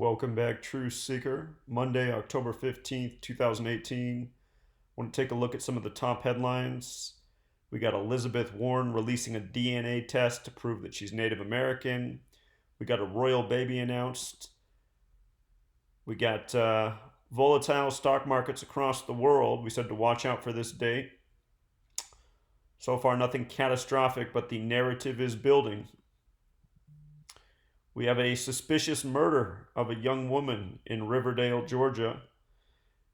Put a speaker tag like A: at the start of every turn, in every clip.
A: Welcome back, Truth Seeker. Monday, October 15th, 2018. Want to take a look at some of the top headlines. We got Elizabeth Warren releasing a DNA test to prove that she's Native American. We got a royal baby announced. We got volatile stock markets across the world. We said to watch out for this date. So far, nothing catastrophic, but the narrative is building. We have a suspicious murder of a young woman in Riverdale, Georgia.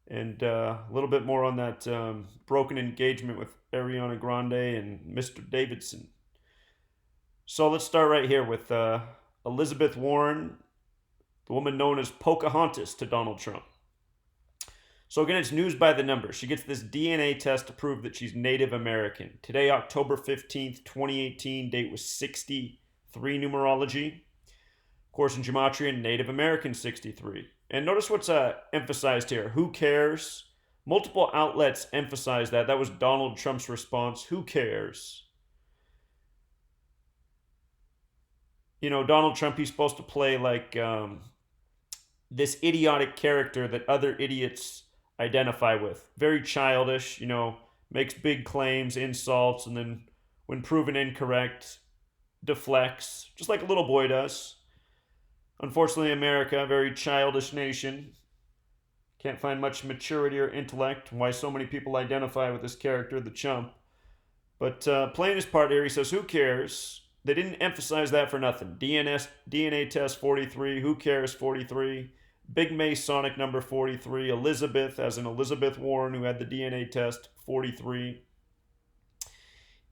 A: And a little bit more on that broken engagement with Ariana Grande and Mr. Davidson. So let's start right here with Elizabeth Warren, the woman known as Pocahontas to Donald Trump. So again, it's news by the numbers. She gets this DNA test to prove that she's Native American. Today, October 15th, 2018, date was 63 numerology. Of course, in Gematria, Native American 63. And notice what's emphasized here. Who cares? Multiple outlets emphasize that. That was Donald Trump's response. Who cares? You know, Donald Trump, he's supposed to play like this idiotic character that other idiots identify with. Very childish, makes big claims, insults, and then when proven incorrect, deflects, just like a little boy does. Unfortunately, America, a very childish nation. Can't find much maturity or intellect. Why so many people identify with this character, the chump. But playing his part here, he says, who cares? They didn't emphasize that for nothing. DNA test 43. Who cares 43. Big Masonic number 43. Elizabeth, as in Elizabeth Warren, who had the DNA test 43.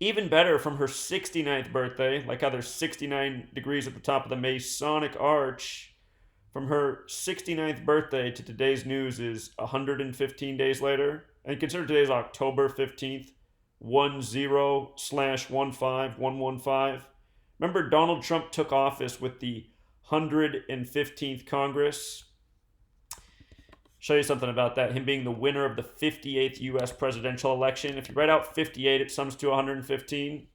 A: Even better, from her 69th birthday, like how there's 69 degrees at the top of the Masonic arch, from her 69th birthday to today's news is 115 days later. And consider today's October 15th, 10/15/115. Remember, Donald Trump took office with the 115th Congress. Show you something about that. Him being the winner of the 58th U.S. presidential election. If you write out 58, it sums to 115.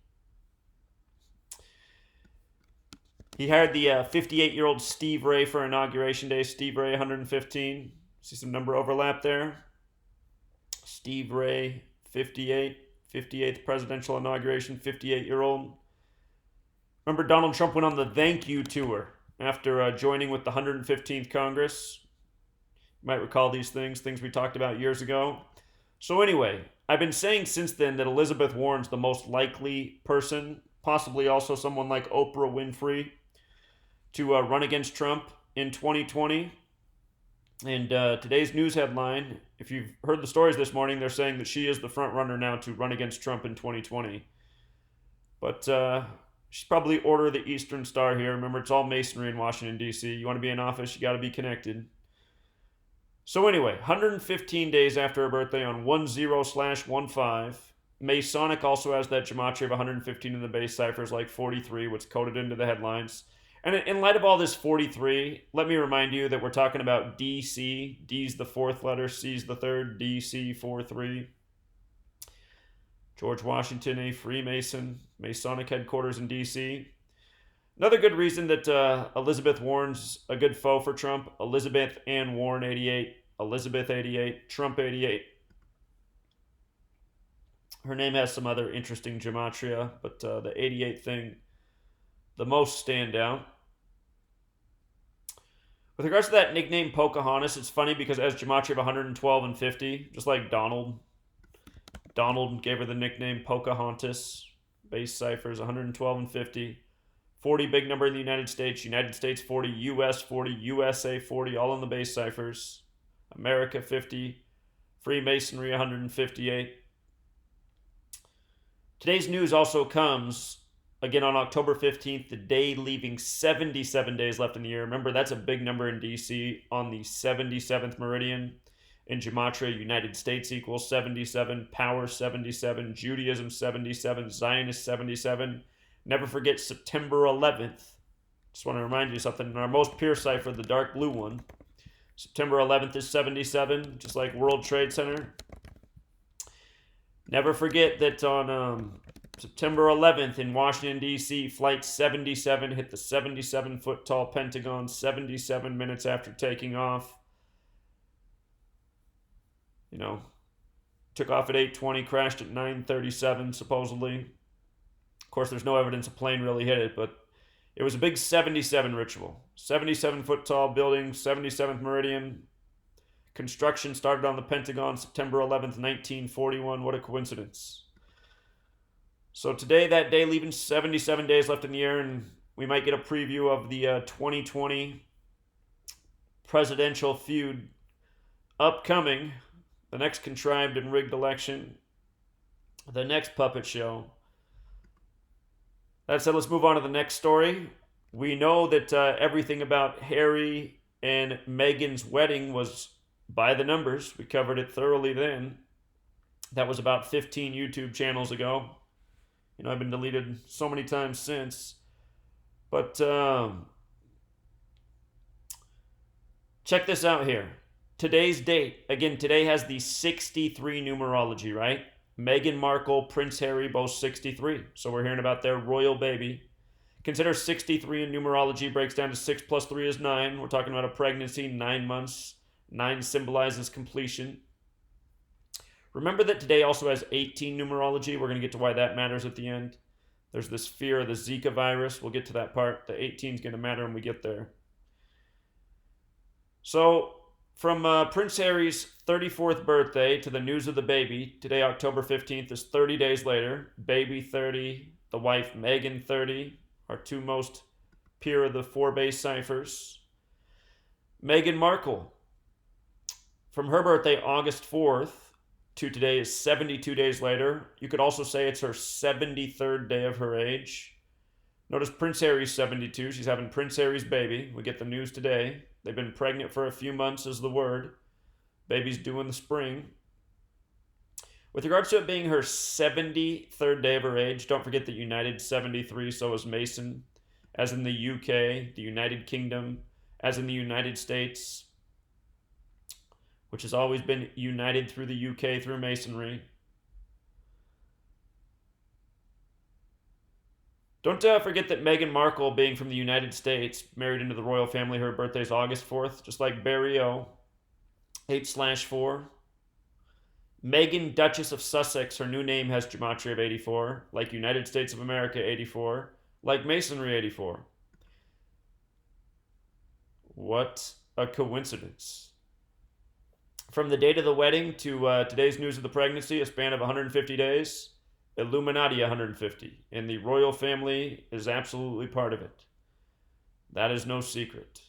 A: He hired the 58-year-old Steve Ray for Inauguration Day. Steve Ray, 115. See some number overlap there? Steve Ray, 58. 58th presidential inauguration, 58-year-old. Remember, Donald Trump went on the thank you tour after joining with the 115th Congress. You might recall these things we talked about years ago. So anyway, I've been saying since then that Elizabeth Warren's the most likely person, possibly also someone like Oprah Winfrey, to run against Trump in 2020. And today's news headline, if you've heard the stories this morning, they're saying that she is the front runner now to run against Trump in 2020. But she's probably Order of the Eastern Star here. Remember, it's all masonry in Washington, D.C. You want to be in office, you got to be connected. So anyway, 115 days after her birthday on 10/15. Masonic also has that gematria of 115 in the base ciphers, like 43, what's coded into the headlines. And in light of all this 43, let me remind you that we're talking about DC. D's the fourth letter, C's the third, DC 43. George Washington, a Freemason, Masonic headquarters in DC. Another good reason that Elizabeth Warren's a good foe for Trump. Elizabeth Ann Warren, 88. Elizabeth, 88. Trump, 88. Her name has some other interesting gematria, but the 88 thing, the most standout. With regards to that nickname Pocahontas, it's funny because it has gematria of 112 and 50, just like Donald. Donald gave her the nickname Pocahontas. Base ciphers 112 and 50. 40 big number in the United States 40, US 40, USA 40, all in the base ciphers. America 50, Freemasonry 158. Today's news also comes, again, on October 15th, the day leaving 77 days left in the year. Remember, that's a big number in DC on the 77th meridian. In Gematria, United States equals 77, power 77, Judaism 77, Zionist 77. Never forget September 11th. Just want to remind you something. In our most pure cipher, the dark blue one, September 11th is 77, just like World Trade Center. Never forget that on September 11th in Washington, D.C., Flight 77 hit the 77-foot tall Pentagon 77 minutes after taking off. You know, took off at 8:20, crashed at 9:37, supposedly. Of course, there's no evidence a plane really hit it, but it was a big 77 ritual. 77-foot tall building, 77th meridian. Construction started on the Pentagon September 11th, 1941. What a coincidence. So today, that day, leaving 77 days left in the year, and we might get a preview of the 2020 presidential feud upcoming, the next contrived and rigged election, the next puppet show. That said, let's move on to the next story. We know that everything about Harry and Meghan's wedding was by the numbers. We covered it thoroughly then. That was about 15 YouTube channels ago. You know, I've been deleted so many times since. But check this out here. Today's date. Again, today has the 63 numerology, right? Meghan Markle, Prince Harry, both 63. So we're hearing about their royal baby. Consider 63 in numerology breaks down to 6 plus 3 is 9. We're talking about a pregnancy, 9 months. 9 symbolizes completion. Remember that today also has 18 numerology. We're going to get to why that matters at the end. There's this fear of the Zika virus. We'll get to that part. The 18 is going to matter when we get there. So, from Prince Harry's 34th birthday to the news of the baby, today, October 15th, is 30 days later. Baby 30, the wife Meghan 30, our two most pure of the 4 base ciphers. Meghan Markle, from her birthday, August 4th, to today is 72 days later. You could also say it's her 73rd day of her age. Notice Prince Harry's 72. She's having Prince Harry's baby. We get the news today. They've been pregnant for a few months is the word. Baby's due in the spring. With regards to it being her 73rd day of her age, don't forget that United 73, so is Mason. As in the UK, the United Kingdom, as in the United States, which has always been united through the UK through Masonry. Don't forget that Meghan Markle, being from the United States, married into the royal family, her birthday is August 4th, just like Barry O, 8/4. Meghan, Duchess of Sussex, her new name has Gematria of 84, like United States of America 84, like Masonry 84. What a coincidence. From the date of the wedding to today's news of the pregnancy, a span of 150 days, Illuminati 150. And the royal family is absolutely part of it. That is no secret.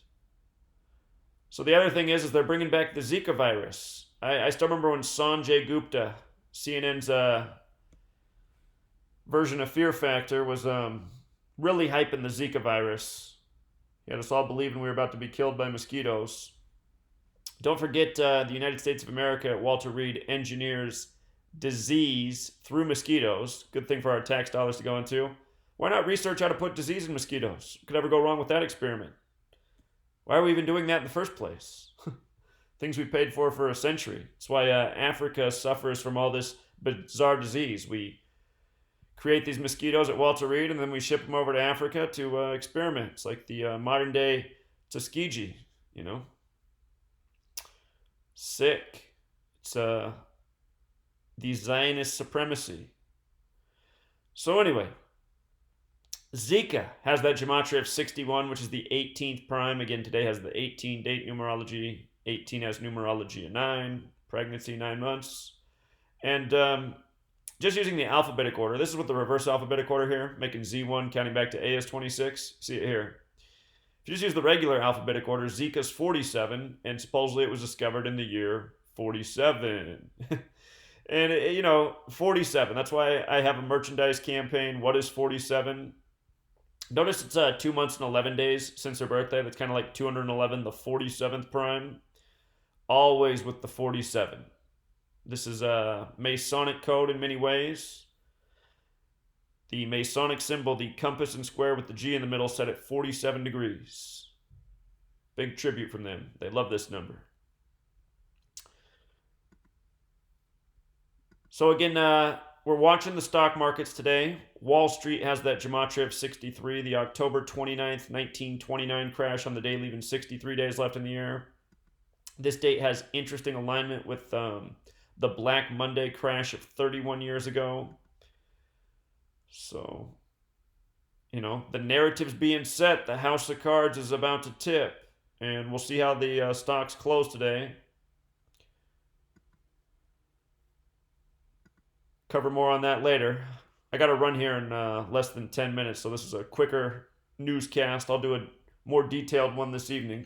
A: So the other thing is they're bringing back the Zika virus. I still remember when Sanjay Gupta, CNN's version of Fear Factor, was really hyping the Zika virus. He had us all believing we were about to be killed by mosquitoes. Don't forget the United States of America at Walter Reed engineers disease through mosquitoes. Good thing for our tax dollars to go into. Why not research how to put disease in mosquitoes? Could ever go wrong with that experiment? Why are we even doing that in the first place? Things we paid for a century. That's why Africa suffers from all this bizarre disease. We create these mosquitoes at Walter Reed and then we ship them over to Africa to experiment. It's like the modern day Tuskegee, you know? Sick. It's the Zionist supremacy. So anyway, Zika has that gematria of 61, which is the 18th prime. Again, today has the 18 date numerology. 18 has numerology of 9. Pregnancy, 9 months. And just using the alphabetic order, this is with the reverse alphabetic order here, making Z1 counting back to A is 26. See it here. If you just use the regular alphabetic order, Zika's 47, and supposedly it was discovered in the year 47. And, you know, 47. That's why I have a merchandise campaign. What is 47? Notice it's 2 months and 11 days since her birthday. That's kind of like 211, the 47th prime. Always with the 47. This is a Masonic code in many ways. The Masonic symbol, the compass and square with the G in the middle, set at 47 degrees. Big tribute from them. They love this number. So again, we're watching the stock markets today. Wall Street has that Gematria of 63, the October 29th, 1929 crash on the day, leaving 63 days left in the year. This date has interesting alignment with the Black Monday crash of 31 years ago. So, the narrative's being set. The house of cards is about to tip. And we'll see how the stocks close today. Cover more on that later. I got to run here in less than 10 minutes, so this is a quicker newscast. I'll do a more detailed one this evening.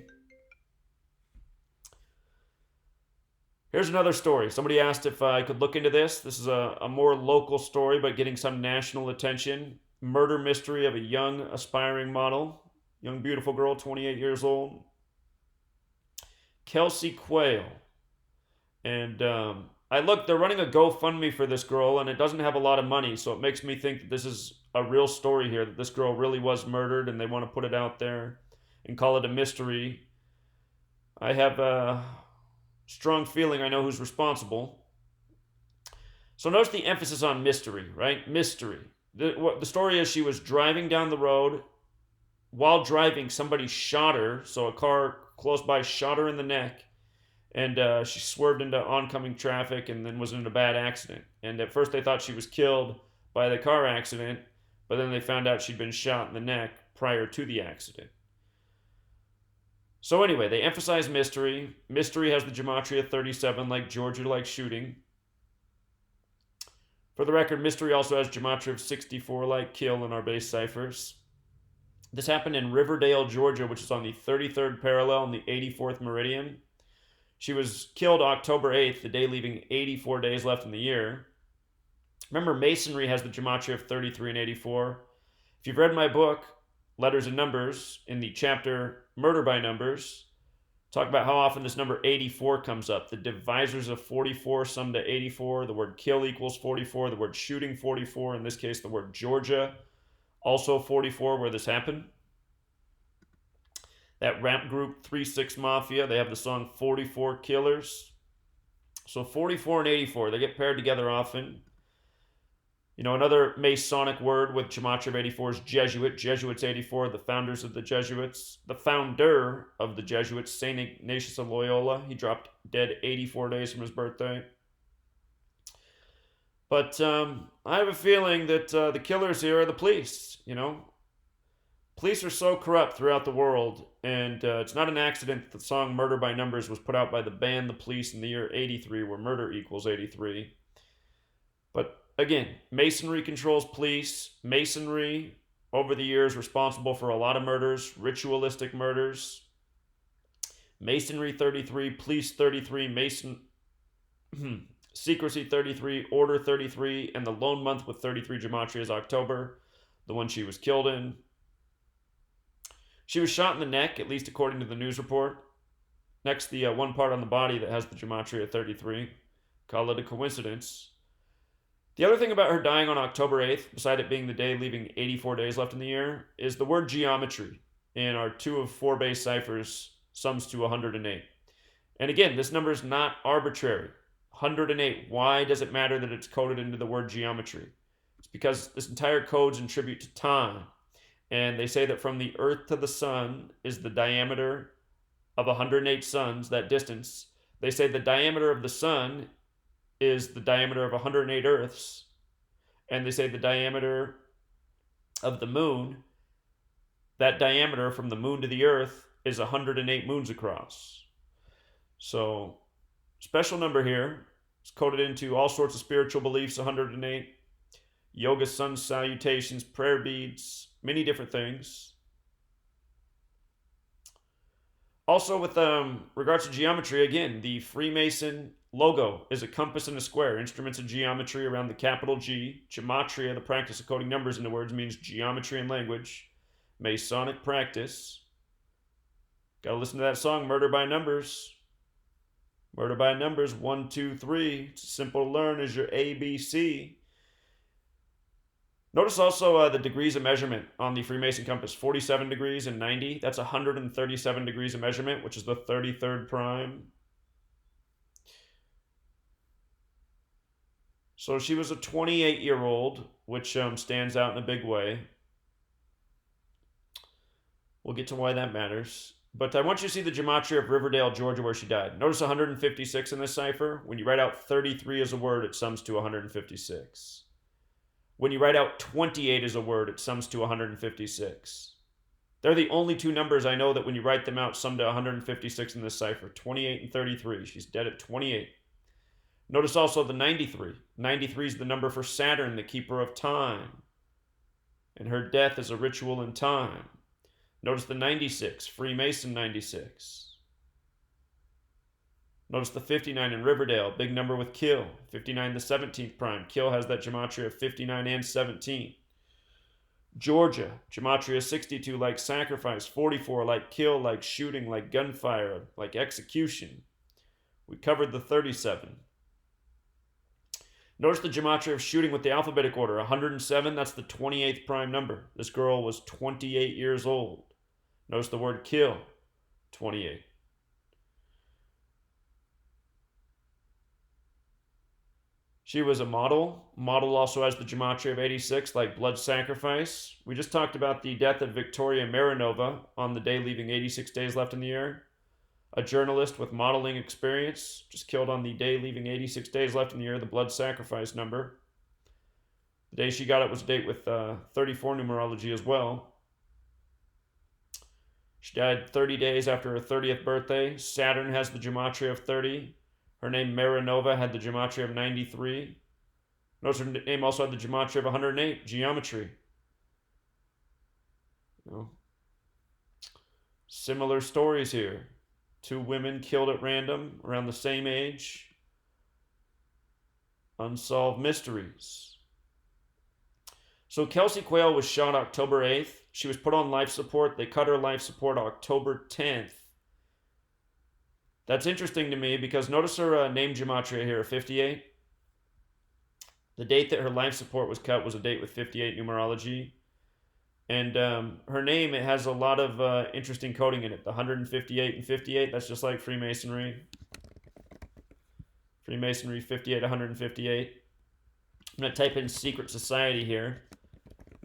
A: Here's another story. Somebody asked if I could look into this. This is a more local story, but getting some national attention. Murder mystery of a young, aspiring model. Young, beautiful girl, 28 years old. Kelsey Quayle. And they're running a GoFundMe for this girl, and it doesn't have a lot of money, so it makes me think that this is a real story here, that this girl really was murdered, and they want to put it out there and call it a mystery. I have a strong feeling I know who's responsible. So notice the emphasis on mystery, right? Mystery. The story is she was driving down the road. While driving, somebody shot her, so a car close by shot her in the neck. And she swerved into oncoming traffic and then was in a bad accident. And at first they thought she was killed by the car accident, but then they found out she'd been shot in the neck prior to the accident. So anyway, they emphasize mystery. Mystery has the Gematria 37, like Georgia likes shooting. For the record, mystery also has Gematria of 64, like kill in our base ciphers. This happened in Riverdale, Georgia, which is on the 33rd parallel in the 84th meridian. She was killed October 8th, the day leaving 84 days left in the year. Remember, Masonry has the Gematria of 33 and 84. If you've read my book, Letters and Numbers, in the chapter Murder by Numbers, talk about how often this number 84 comes up. The divisors of 44 sum to 84. The word kill equals 44. The word shooting, 44. In this case, the word Georgia, also 44, where this happened. That rap group 3-6 Mafia, they have the song 44 Killers. So 44 and 84, they get paired together often. Another Masonic word with Gematria of 84 is Jesuit. Jesuits 84, the founders of the Jesuits. The founder of the Jesuits, St. Ignatius of Loyola, he dropped dead 84 days from his birthday. But I have a feeling that the killers here are the police, Police are so corrupt throughout the world, and it's not an accident that the song Murder by Numbers was put out by the band The Police in the year 83, where murder equals 83. But again, Masonry controls police. Masonry, over the years, responsible for a lot of murders, ritualistic murders. Masonry 33, Police 33, Secrecy 33, Order 33, and the lone month with 33 Gematria is October, the one she was killed in. She was shot in the neck, at least according to the news report. Next, the one part on the body that has the Gematria 33. Call it a coincidence. The other thing about her dying on October 8th, beside it being the day leaving 84 days left in the year, is the word geometry in our 2 of 4 base ciphers sums to 108. And again, this number is not arbitrary. 108. Why does it matter that it's coded into the word geometry? It's because this entire code's in tribute to time. And they say that from the Earth to the Sun is the diameter of 108 suns, that distance. They say the diameter of the Sun is the diameter of 108 Earths. And they say the diameter of the Moon, that diameter from the Moon to the Earth, is 108 moons across. So, special number here. It's coded into all sorts of spiritual beliefs, 108. Yoga sun salutations, prayer beads, many different things. Also, with regards to geometry, again, the Freemason logo is a compass and a square. Instruments of geometry around the capital G. Gematria, the practice of coding numbers into words, means geometry and language. Masonic practice. Gotta listen to that song, Murder by Numbers. Murder by Numbers, 1, 2, 3. It's simple to learn as your ABC. Notice also the degrees of measurement on the Freemason compass, 47 degrees and 90. That's 137 degrees of measurement, which is the 33rd prime. So she was a 28-year-old, which stands out in a big way. We'll get to why that matters. But I want you to see the gematria of Riverdale, Georgia, where she died. Notice 156 in this cipher. When you write out 33 as a word, it sums to 156. When you write out 28 as a word, it sums to 156. They're the only two numbers I know that when you write them out sum to 156 in this cipher. 28 and 33. She's dead at 28. Notice also the 93. 93 is the number for Saturn, the keeper of time. And her death is a ritual in time. Notice the 96, Freemason 96. Notice the 59 in Riverdale, big number with kill. 59, the 17th prime. Kill has that gematria of 59 and 17. Georgia, gematria 62, like sacrifice. 44, like kill, like shooting, like gunfire, like execution. We covered the 37. Notice the gematria of shooting with the alphabetic order. 107, that's the 28th prime number. This girl was 28 years old. Notice the word kill, 28. She was a model. Model also has the gematria of 86, like blood sacrifice. We just talked about the death of Victoria Marinova on the day leaving 86 days left in the year. A journalist with modeling experience, just killed on the day leaving 86 days left in the year, the blood sacrifice number. The day she got it was a date with 34 numerology as well. She died 30 days after her 30th birthday. Saturn has the gematria of 30. Her name, Marinova, had the gematria of 93. Notice her name also had the gematria of 108, geometry. Similar stories here. Two women killed at random, around the same age. Unsolved mysteries. So Kelsey Quayle was shot October 8th. She was put on life support. They cut her life support October 10th. That's interesting to me because notice her name gematria here, 58. The date that her life support was cut was a date with 58 numerology. And her name, it has a lot of interesting coding in it. The 158 and 58, that's just like Freemasonry. Freemasonry 58, 158. I'm going to type in secret society here.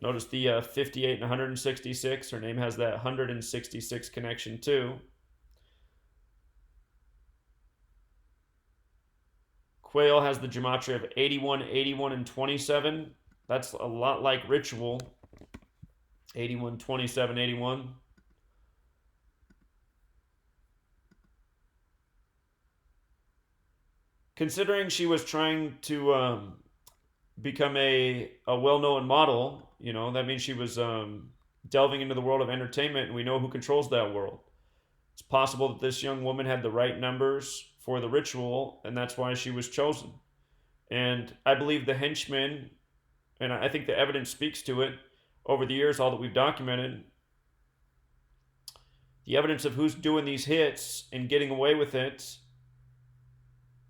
A: Notice the 58 and 166. Her name has that 166 connection too. Quayle has the gematria of 81, 81, and 27. That's a lot like ritual. 81, 27, 81. Considering she was trying to become a well-known model, that means she was delving into the world of entertainment, and we know who controls that world. It's possible that this young woman had the right numbers for the ritual, and that's why she was chosen. And I believe the henchmen, and I think the evidence speaks to it over the years, all that we've documented, the evidence of who's doing these hits and getting away with it,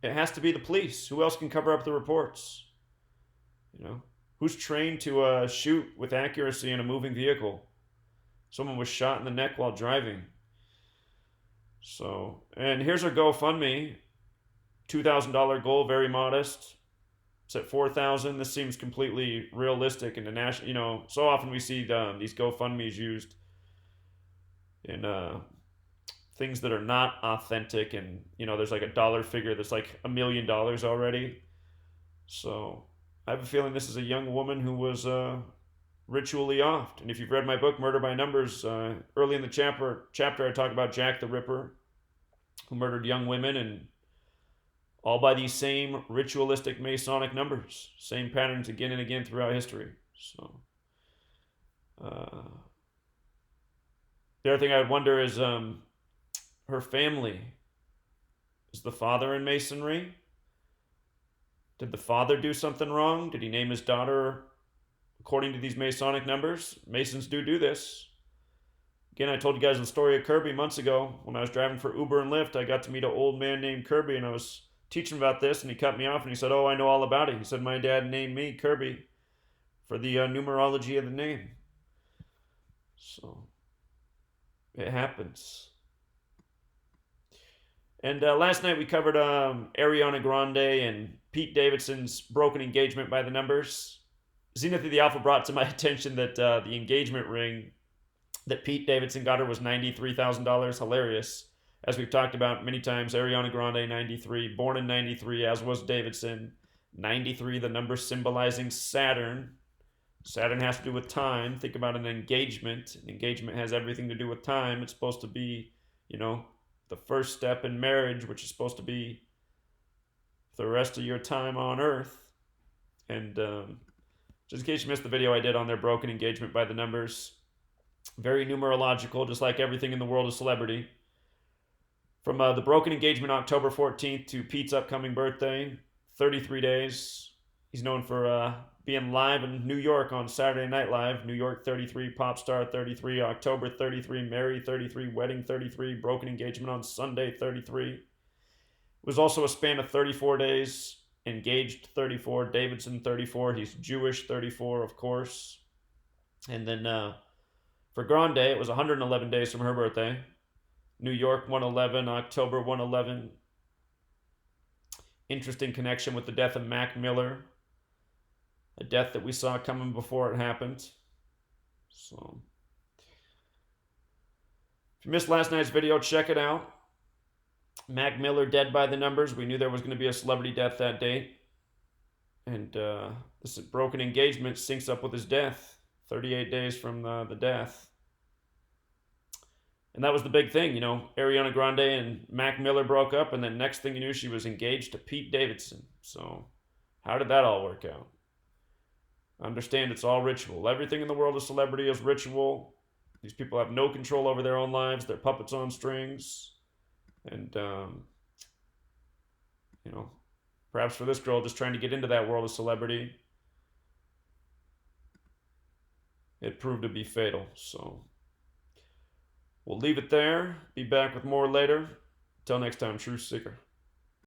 A: it has to be the police. Who else can cover up the reports? Who's trained to shoot with accuracy in a moving vehicle? Someone was shot in the neck while driving. So, and here's our GoFundMe. $2,000 goal, very modest. It's at $4,000. This seems completely realistic in the national. So often we see these GoFundMes used in things that are not authentic, and there's like a dollar figure that's like $1 million already. So I have a feeling this is a young woman who was ritually offed. And if you've read my book, Murder by Numbers, early in the chapter I talk about Jack the Ripper, who murdered young women, and all by these same ritualistic Masonic numbers. Same patterns again and again throughout history. So the other thing I would wonder is her family. Is the father in Masonry? Did the father do something wrong? Did he name his daughter according to these Masonic numbers? Masons do this. Again, I told you guys the story of Kirby months ago. When I was driving for Uber and Lyft, I got to meet an old man named Kirby, and I was teaching about this, and he cut me off, and he said, "Oh, I know all about it." He said, "My dad named me Kirby for the numerology of the name." So it happens. And last night we covered Ariana Grande and Pete Davidson's broken engagement by the numbers. Zenith of the Alpha brought to my attention that the engagement ring that Pete Davidson got her was $93,000. Hilarious. As we've talked about many times, Ariana Grande, 93, born in 93, as was Davidson. 93, the number symbolizing Saturn. Saturn has to do with time. Think about an engagement. An engagement has everything to do with time. It's supposed to be, the first step in marriage, which is supposed to be the rest of your time on Earth. And just in case you missed the video I did on their broken engagement by the numbers, very numerological, just like everything in the world of celebrity. From the broken engagement October 14th to Pete's upcoming birthday, 33 days. He's known for being live in New York on Saturday Night Live. New York 33, Pop Star 33, October 33, Mary 33, Wedding 33, broken engagement on Sunday 33. It was also a span of 34 days. Engaged 34, Davidson 34. He's Jewish 34, of course. And then for Grande, it was 111 days from her birthday. New York 111, October 111. Interesting connection with the death of Mac Miller, a death that we saw coming before it happened. So, if you missed last night's video, check it out. Mac Miller dead by the numbers. We knew there was going to be a celebrity death that date. And this broken engagement syncs up with his death, 38 days from the death. And that was the big thing, Ariana Grande and Mac Miller broke up, and then next thing you knew, she was engaged to Pete Davidson. So, how did that all work out? Understand it's all ritual. Everything in the world of celebrity is ritual. These people have no control over their own lives. They're puppets on strings. And, perhaps for this girl just trying to get into that world of celebrity, it proved to be fatal. So, we'll leave it there. Be back with more later. Until next time, Truth Seeker.